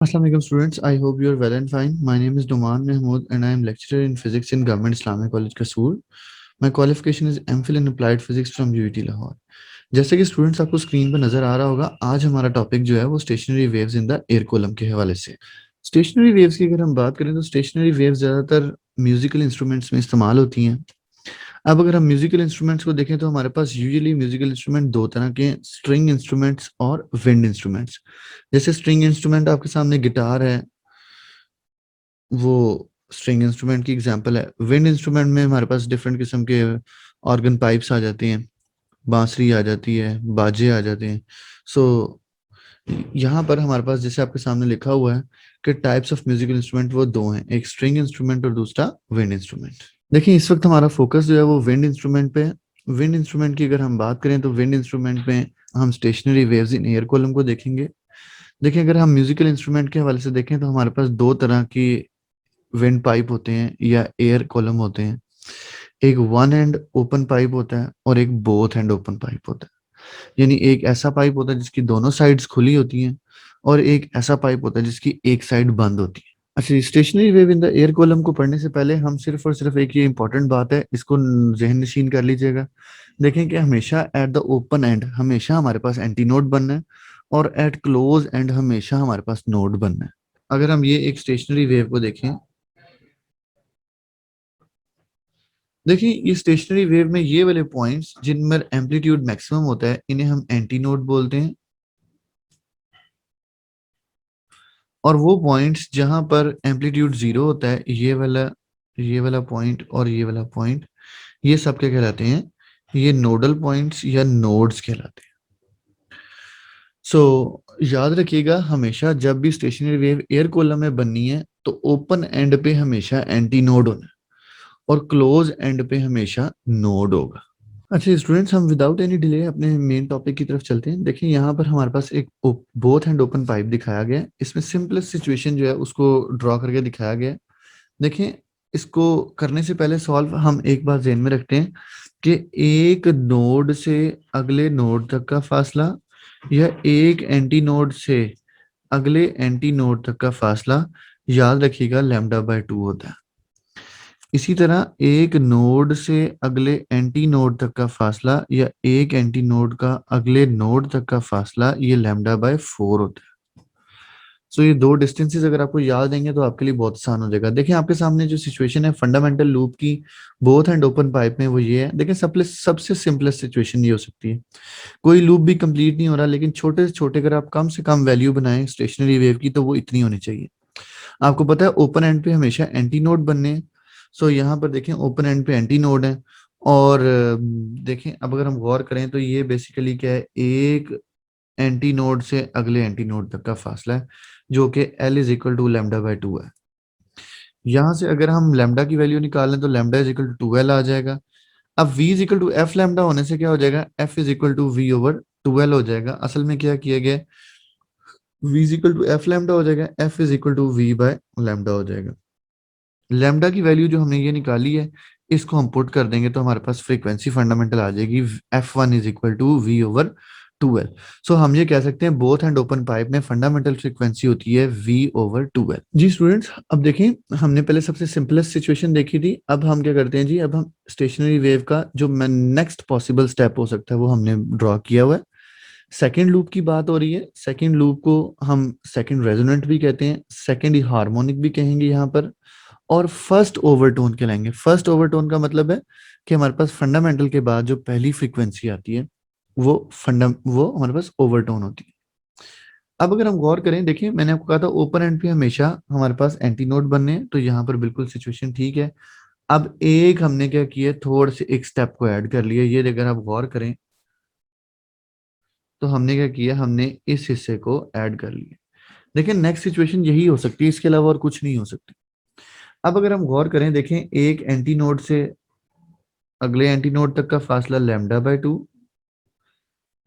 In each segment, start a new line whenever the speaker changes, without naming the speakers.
Assalamu alaikum students. I hope you are well and fine. My name is Duman Mahmood and I am lecturer in physics in Government Islamic College Kasoor. My qualification is MPhil in Applied Physics from UET Lahore. जैसे कि students आपको screen पर नजर आ रहा होगा, आज हमारा topic जो है वो stationery waves in the air column के हवाले से। स्टेशनरी वेव्स की अगर हम बात करें तो स्टेशनरी वेव्स ज़्यादातर म्यूजिकल इंस्ट्रूमेंट्स में इस्तेमाल होती हैं। अब अगर हम म्यूजिकल इंस्ट्रूमेंट्स को देखें तो हमारे पास यूजुअली म्यूजिकल इंस्ट्रूमेंट दो तरह के हैं, स्ट्रिंग इंस्ट्रूमेंट्स और विंड इंस्ट्रूमेंट्स। जैसे स्ट्रिंग इंस्ट्रूमेंट आपके सामने गिटार है, वो स्ट्रिंग इंस्ट्रूमेंट की एग्जांपल है। विंड इंस्ट्रूमेंट में हमारे पास डिफरेंट किस्म के ऑर्गन पाइप्स आ जाते हैं, बांसुरी आ जाती है, बाजे आ जाते हैं। सो यहाँ पर हमारे पास जैसे आपके सामने लिखा हुआ है कि टाइप्स ऑफ म्यूजिकल इंस्ट्रूमेंट वो दो हैं, एक स्ट्रिंग इंस्ट्रूमेंट और दूसरा विंड इंस्ट्रूमेंट। देखिए इस वक्त हमारा फोकस जो है वो विंड इंस्ट्रूमेंट पे है। विंड इंस्ट्रूमेंट की अगर हम बात करें तो विंड इंस्ट्रूमेंट में हम stationery waves in air column को देखेंगे। देखिए अगर हम म्यूजिकल इंस्ट्रूमेंट के हवाले से देखें तो हमारे पास दो तरह की विंड पाइप होते हैं या एयर कॉलम होते हैं। एक वन एंड ओपन पाइप होता है और एक बोथ एंड ओपन पाइप होता है। यानी एक ऐसा पाइप होता है जिसकी दोनों साइड्स खुली होती हैं और एक ऐसा पाइप होता है जिसकी एक साइड बंद होती है। अच्छा, stationary wave in the air column को पढ़ने से पहले हम सिर्फ और सिर्फ एक ये इंपॉर्टेंट बात है, इसको जहन नशीन कर लीजिएगा। देखें कि हमेशा एट द ओपन एंड हमेशा हमारे पास एंटी नोड बनना है और एट क्लोज एंड हमेशा हमारे पास नोड बनना है। अगर हम ये एक स्टेशनरी वेव को देखें, देखिए ये स्टेशनरी वेव में ये वाले पॉइंट्स जिनमें एम्पलीट्यूड मैक्सिमम होता है इन्हें हम एंटी नोड बोलते हैं, और वो पॉइंट्स जहां पर एम्पलीट्यूड जीरो होता है ये वाला पॉइंट और ये वाला पॉइंट, ये सब क्या कहलाते हैं, ये नोडल पॉइंट्स या नोड्स कहलाते हैं। सो याद रखिएगा हमेशा जब भी स्टेशनरी वेव एयर कॉलम में बननी है तो ओपन एंड पे हमेशा एंटी नोड होना है और क्लोज एंड पे हमेशा नोड होगा। अच्छा स्टूडेंट्स, हम विदाउट एनी डिले अपने मेन टॉपिक की तरफ चलते हैं। देखिए यहाँ पर हमारे पास एक बोथ एंड ओपन पाइप दिखाया गया है। इसमें सिंपलेस्ट सिचुएशन जो है उसको ड्रॉ करके दिखाया गया है। देखिए इसको करने से पहले सॉल्व हम एक बात ध्यान में रखते हैं कि एक नोड से अगले नोड तक का फासला या एक एंटी नोड से अगले एंटी नोड तक का फासला याद रखिएगा लैम्डा बाय 2 होता है। इसी तरह एक नोड से अगले एंटी नोड तक का फासला या एक एंटी नोड का अगले नोड तक का फासला ये लैम्डा बाय 4 होता है। सो ये दो डिस्टेंसेस अगर आपको याद देंगे तो आपके लिए बहुत आसान हो जाएगा। देखिए आपके सामने जो सिचुएशन है फंडामेंटल लूप की बोथ एंड ओपन पाइप में वो ये है। देखिए सबसे सिंपलेस्ट सिचुएशन ये हो सकती है, कोई लूप भी कंप्लीट नहीं हो रहा लेकिन छोटे से छोटे अगर आप कम से कम वैल्यू बनाएं स्टेशनरी वेव की तो वो इतनी होनी चाहिए। आपको पता है ओपन एंड पे हमेशा एंटी नोड बनने हैं। सो यहाँ पर देखें ओपन एंड पे एंटी नोड है और देखें अब अगर हम गौर करें तो ये बेसिकली क्या है, एक एंटी नोड से अगले एंटी नोड तक का फासला है जो कि L is equal to lambda by 2 है। यहाँ से अगर हम लैम्डा की वैल्यू निकालें तो लैम्डा इज इक्वल टू 12 आ जाएगा। अब v is equal to f lambda होने से क्या हो जाएगा, f is equal to v over 12 हो जाएगा। असल में क्या किया गया, v is equal to f lambda हो जाएगा, f is equal to v by lambda हो जाएगा। लैम्डा की वैल्यू जो हमने ये निकाली है इसको हम पुट कर देंगे तो हमारे पास फ्रीक्वेंसी फंडामेंटल आ जाएगी f1 is equal to v over 12। सो हम ये कह सकते हैं बोथ एंड ओपन पाइप में फंडामेंटल फ्रीक्वेंसी होती है v ओवर 12। जी स्टूडेंट्स, अब देखें हमने पहले सबसे सिंपलेस्ट सिचुएशन देखी थी, अब हम क्या करते हैं जी, अब हम स्टेशनरी वेव का जो नेक्स्ट पॉसिबल स्टेप हो सकता है वो हमने ड्रॉ किया हुआ है। सेकेंड लूप की बात हो रही है। सेकेंड लूप को हम सेकेंड रेजोनेंट भी कहते हैं, सेकेंड हार्मोनिक भी कहेंगे यहाँ पर, और फर्स्ट ओवरटोन कहलाएंगे। फर्स्ट ओवरटोन का मतलब है कि हमारे पास फंडामेंटल के बाद जो पहली फ्रीक्वेंसी आती है वो हमारे पास ओवरटोन होती है। अब अगर हम गौर करें, देखिए मैंने आपको कहा था ओपन एंड पे हमेशा हमारे पास एंटी नोड बनने हैं, तो यहाँ पर बिल्कुल सिचुएशन ठीक है। अब एक हमने क्या किया, थोड़े से एक स्टेप को ऐड कर लिया। ये अगर आप गौर करें तो हमने क्या किया, हमने इस हिस्से को ऐड कर लिया। देखिए नेक्स्ट सिचुएशन यही हो सकती है, इसके अलावा और कुछ नहीं हो सकती। अब अगर हम गौर करें, देखें एक एंटी नोड से अगले एंटी नोड तक का फासला लैम्डा बाय 2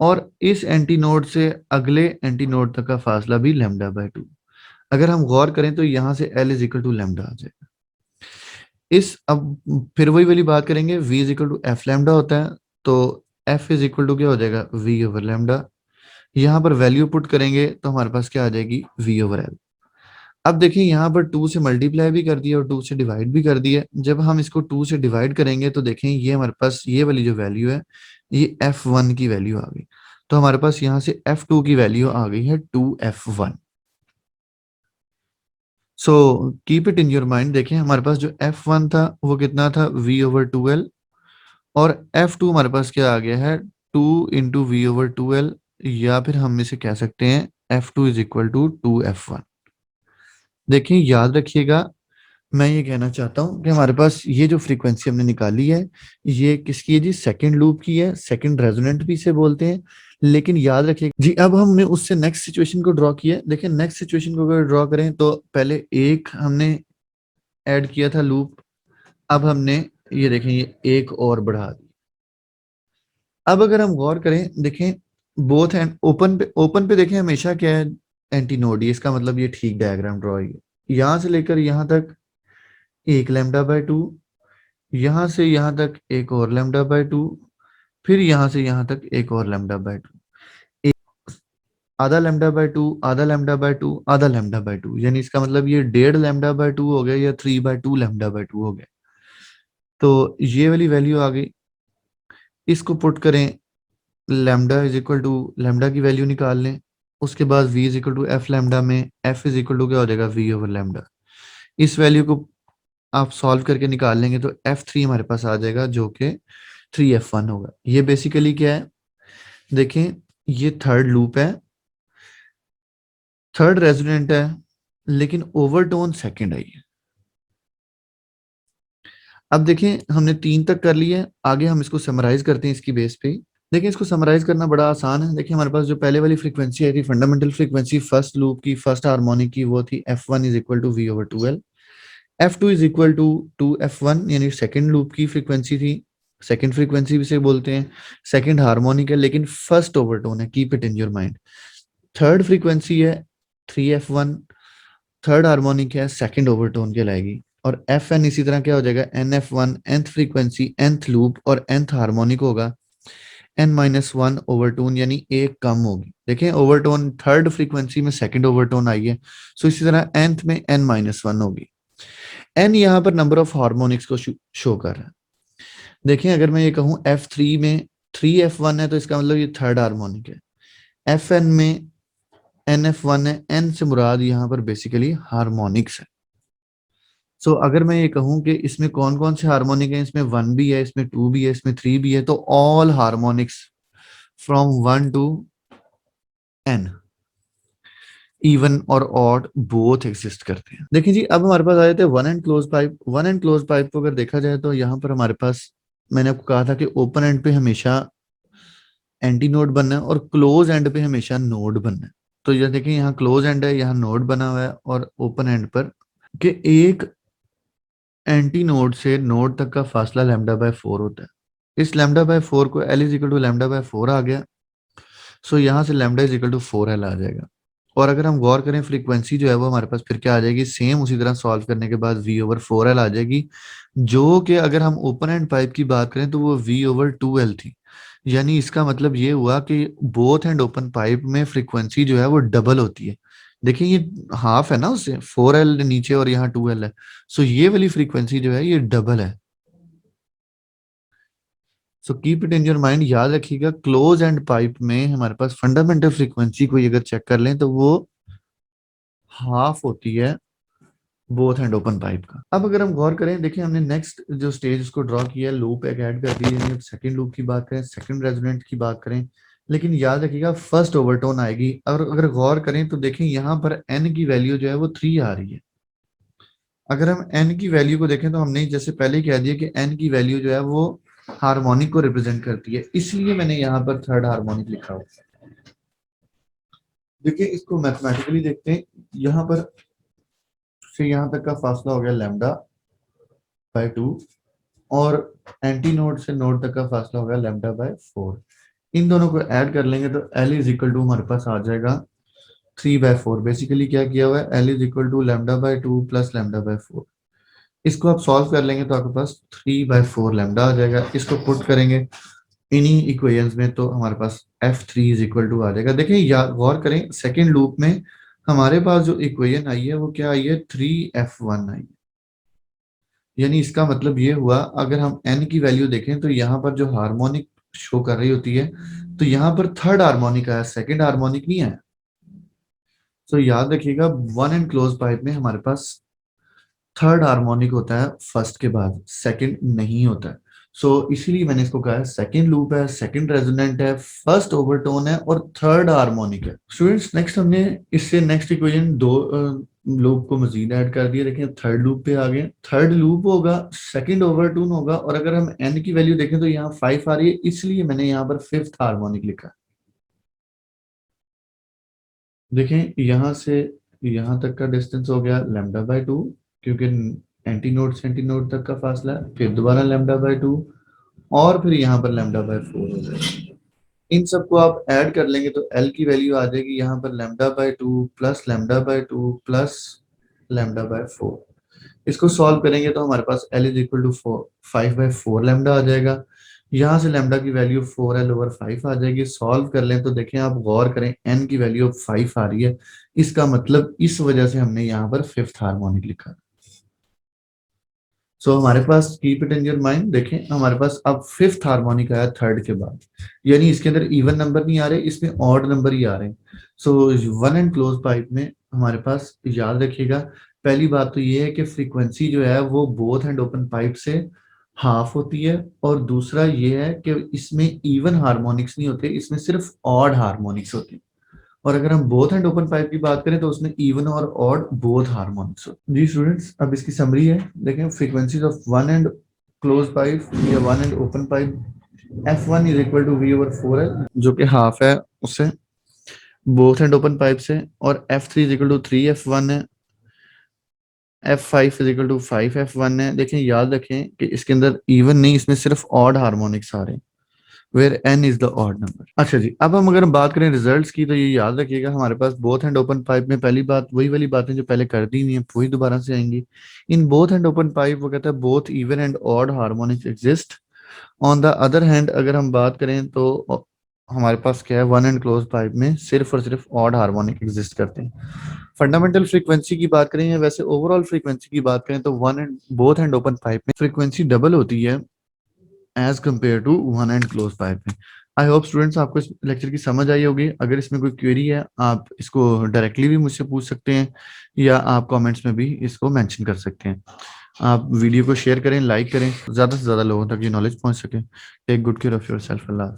और इस एंटी नोड से अगले एंटी नोड तक का फासला भी लैम्डा बाय 2। अगर हम गौर करें तो यहां से L is equal to lambda आ जाएगा। इस अब फिर वही वाली बात करेंगे, V is equal to f lambda होता है, तो F इज इक्वल टू क्या हो जाएगा, V ओवर लैम्डा। यहाँ पर वैल्यू पुट करेंगे तो हमारे पास क्या आ जाएगी, V ओवर L। अब देखिए यहाँ पर 2 से मल्टीप्लाई भी कर दिया और 2 से डिवाइड भी कर दिया। जब हम इसको 2 से डिवाइड करेंगे तो देखें ये हमारे पास ये वाली जो वैल्यू है ये f1 की वैल्यू आ गई। तो हमारे पास यहाँ से f2 की वैल्यू आ गई है 2f1। So keep it in your mind. देखें हमारे पास जो f1 था वो कितना था v/2l, और f2 हमारे पास क्या आ गया है 2 × v/2l, या फिर हम इसे कह सकते हैं f2 = 2f1। देखिए याद रखिएगा, मैं ये कहना चाहता हूँ कि हमारे पास ये जो फ्रीक्वेंसी हमने निकाली है ये किसकी है जी, सेकंड लूप की है, सेकंड रेजोनेंट भी इसे बोलते हैं। लेकिन याद रखिए जी, अब हमने उससे नेक्स्ट सिचुएशन को ड्रॉ किया है। देखिए नेक्स्ट सिचुएशन को अगर ड्रॉ करें तो पहले एक हमने ऐड किया था लूप, अब हमने ये देखें ये एक और बढ़ा दी। अब अगर हम गौर करें देखें बोथ एंड ओपन पे देखें हमेशा क्या है, एंटी नोड। ये इसका मतलब ये ठीक डायग्राम ड्रॉ है। यहाँ से लेकर यहाँ तक एक λ/2, यहाँ से यहाँ तक एक और λ/2, फिर यहाँ से यहाँ तक एक और λ/2, आधा λ/2, आधा λ/2, आधा λ/2, यानी इसका मतलब ये 1.5 λ/2 हो गया या 3/2 λ/2 हो गया। तो ये वाली वैल्यू आ गई। इसको पुट करें, lambda is equal to lambda की वैल्यू निकाल लें, उसके बाद v is equal to f lambda में f इज इक्वल टू क्या हो जाएगा v/λ। इस वैल्यू को आप सॉल्व करके निकाल लेंगे तो f3 हमारे पास आ जाएगा जो कि 3f1 होगा। ये बेसिकली क्या है, देखें ये थर्ड लूप है, थर्ड रेजोनेंट है, लेकिन ओवरटोन सेकंड आई है। अब देखें हमने 3 तक कर लिया है, आगे हम इसको समराइज करते हैं इसकी बेस पे। देखिए इसको समराइज करना बड़ा आसान है। देखिए हमारे पास जो पहले वाली फ्रीक्वेंसी आई थी फंडामेंटल फ्रीक्वेंसी फर्स्ट लूप की फर्स्ट हार्मोनिक की, वो थी f1 is equal to v/2l, f2 is equal to 2f1, यानी सेकंड लूप की फ्रीक्वेंसी थी, सेकंड फ्रीक्वेंसी भी से बोलते हैं, सेकंड हार्मोनिक है लेकिन फर्स्ट ओवरटोन है, keep it in your mind. Third frequency है 3f1, थर्ड हार्मोनिक है, सेकंड ओवरटोन कहलाएगी। और fn इसी तरह क्या हो जाएगा nf1, nth frequency, nth loop और nth हार्मोनिक होगा n-1/2, यानी एक कम होगी। देखें ओवरटोन थर्ड फ्रीक्वेंसी में सेकंड ओवरटोन आई है, सो इसी तरह nth में n-1 होगी। n यहाँ पर नंबर ऑफ हार्मोनिक्स को शो कर रहा है। देखें अगर मैं ये कहूँ f3 में 3f1 है तो इसका मतलब ये थर्ड हार्मोनिक है। fn में nf1 है, n से मुराद यहाँ पर बेसिकली हार्मोनिक्स है। सो अगर मैं ये कहूँ कि इसमें कौन कौन से हार्मोनिक है, इसमें 1 भी है, इसमें 2 भी है, इसमें 3 भी है, तो all harmonics from 1 to n even और ऑड बोथ एग्जिस्ट करते हैं। देखिए जी अब हमारे पास आ जाते हैं one end close pipe. One end close pipe को अगर देखा जाए तो यहाँ पर हमारे पास, मैंने आपको कहा था कि ओपन एंड पे हमेशा एंटी नोड बनना है और क्लोज एंड पे हमेशा नोड बनना है। तो ये देखिए यहाँ क्लोज एंड है, यहाँ नोड बना हुआ है, और ओपन एंड पर कि एक एंटी नोड से नोड तक का फासला λ/4 होता है। इस λ/4 को L इज इक्वल टू λ/4 आ गया, सो यहाँ से λ इज इक्वल टू 4L आ जाएगा। और अगर हम गौर करें फ्रीक्वेंसी जो है वो हमारे पास फिर क्या आ जाएगी, सेम उसी तरह सॉल्व करने के बाद v/4L आ जाएगी, जो कि अगर हम ओपन एंड पाइप की बात करें तो वो v/2L थी। यानी इसका मतलब ये हुआ कि बोथ एंड ओपन पाइप में फ्रीक्वेंसी जो है वो डबल होती है। देखिए ये हाफ है ना, उससे 4L नीचे और यहाँ 2L है, सो ये वाली फ्रीक्वेंसी जो है ये डबल है। So keep it in your mind, याद रखिएगा क्लोज एंड पाइप में हमारे पास फंडामेंटल फ्रीक्वेंसी को अगर चेक कर लें तो वो हाफ होती है बोथ एंड ओपन पाइप का। अब अगर हम गौर करें, देखिए हमने नेक्स्ट जो स्टेज उसको ड्रॉ किया है, लूप एक ऐड कर दी है। सेकंड लूप की बात करें, सेकंड रेजोनेंट की बात करें, लेकिन याद रखिएगा फर्स्ट ओवरटोन आएगी। और अगर गौर करें तो देखें यहाँ पर n की वैल्यू जो है वो 3 आ रही है। अगर हम n की वैल्यू को देखें तो हमने जैसे पहले कह दिया कि n की वैल्यू जो है वो हार्मोनिक को रिप्रेजेंट करती है, इसलिए मैंने यहाँ पर थर्ड हार्मोनिक लिखा हुआ है। देखिए इसको मैथमेटिकली देखते हैं, यहाँ पर से यहाँ तक का फासला हो गया λ/2, और एंटी नोड से नोड तक का फासला हो गया λ/4। इन दोनों को ऐड कर लेंगे तो L इज इक्वल टू हमारे पास आ जाएगा 3/4। बेसिकली क्या किया हुआ है, L is equal to λ/2 plus λ/4। इसको आप सॉल्व कर लेंगे तो आपके पास 3/4 लैम्डा आ जाएगा। इसको पुट करेंगे इन्हीं इक्वेशंस में तो हमारे पास f3 इज इक्वल टू आ जाएगा। देखिए या गौर करें सेकेंड लूप में हमारे पास जो इक्वेशन आई है वो क्या आई है, 3f1 आई है। यानी इसका मतलब ये हुआ, अगर हम n की वैल्यू देखें तो यहाँ पर जो हार्मोनिक शो कर रही होती है, तो यहाँ पर थर्ड हार्मोनिक आया, सेकंड हार्मोनिक नहीं आया। तो याद रखिएगा, वन एंड क्लोज पाइप में हमारे पास थर्ड हार्मोनिक होता है फर्स्ट के बाद, सेकंड नहीं होता है। सो इसीलिए मैंने इसको कहा है सेकंड लूप है, सेकंड रेजोनेंट है, फर्स्ट ओवरटोन है और थर्ड हार्मोनिक है। स्टूडेंट्स नेक्स्ट हमने इससे नेक्स्ट इक्वेशन दो लूप को मजीद ऐड कर दिया। देखिए थर्ड लूप पे आ गए, थर्ड लूप होगा, सेकंड ओवरटोन होगा, और अगर हम एन की वैल्यू देखें तो यहाँ 5 आ रही है, इसलिए मैंने यहाँ पर फिफ्थ हार्मोनिक लिखा। देखें यहाँ से यहाँ तक का डिस्टेंस हो गया λ/2, क्योंकि एंटी नोड से एंटी नोड तक का फासला है, फिर दोबारा λ/2, और फिर यहाँ पर λ/4 हो जाएगा। इन सबको आप ऐड कर लेंगे तो L की वैल्यू आ जाएगी यहाँ पर λ/2 प्लस λ/2 प्लस λ/4। इसको सॉल्व करेंगे तो हमारे पास L is equal to 5/4 lambda आ जाएगा। यहाँ से लैम्डा की वैल्यू 4L ओवर 5 आ जाएगी। सॉल्व कर लें तो देखें, आप गौर करें, n की वैल्यू 5 आ रही है, इसका मतलब इस वजह से हमने यहाँ पर फिफ्थ हार्मोनिक लिखा। सो हमारे पास keep it in your mind, देखें हमारे पास अब फिफ्थ हार्मोनिक आया थर्ड के बाद, यानी इसके अंदर इवन नंबर नहीं आ रहे, इसमें ऑड नंबर ही आ रहे हैं। So one end close pipe में हमारे पास, याद रखिएगा, पहली बात तो ये है कि फ्रीक्वेंसी जो है वो बोथ एंड ओपन पाइप से हाफ होती है, और दूसरा ये है कि इसमें इवन हार्मोनिक्स नहीं होते, इसमें सिर्फ ऑड हार्मोनिक्स होते हैं। और अगर हम बोथ एंड ओपन पाइप की बात करें तो उसमें इवन और ऑड बोथ हार्मोनिक्स होते हैं। जी स्टूडेंट्स, अब इसकी समरी है, देखें frequencies of one end close pipe या one end open pipe, F1 is equal to V over 4L, जो कि हाफ है उससे बोथ एंड ओपन पाइप से, और F3 is equal to 3F1 है, F5 is equal to 5F1 है। देखें याद रखें कि इसके अंदर इवन नहीं, इसमें सिर्फ ऑड हार्मोनिक्स आ रहे हैं, where n is the odd number. अच्छा जी, अब हम अगर बात करें रिजल्ट्स की, तो ये याद रखिएगा, हमारे पास बोथ एंड ओपन पाइप में पहली बात वही वाली बातें जो पहले कर दी हुई हैं वही दोबारा से आएंगी। In both end open pipe वो कहता है both even and odd harmonics exist. On the other hand अगर हम बात करें तो हमारे पास क्या है, वन एंड क्लोज पाइप में सिर्फ और सिर्फ ऑड हार्मोनिक एग्जिस्ट करते हैं। फंडामेंटल फ्रीक्वेंसी की बात करें या वैसे ओवरऑल फ्रीक्वेंसी की बात करें तो one end both end open pipe में फ्रीक्वेंसी डबल होती है as compare to one end close pipe में। आई होप स्टूडेंट्स आपको इस लेक्चर की समझ आई होगी। अगर इसमें कोई क्वेरी है आप इसको डायरेक्टली भी मुझसे पूछ सकते हैं, या आप कमेंट्स में भी इसको मेंशन कर सकते हैं। आप वीडियो को शेयर करें, लाइक करें, ज़्यादा से ज़्यादा लोगों तक ये नॉलेज पहुंच सके। Take good care of yourself. Allah.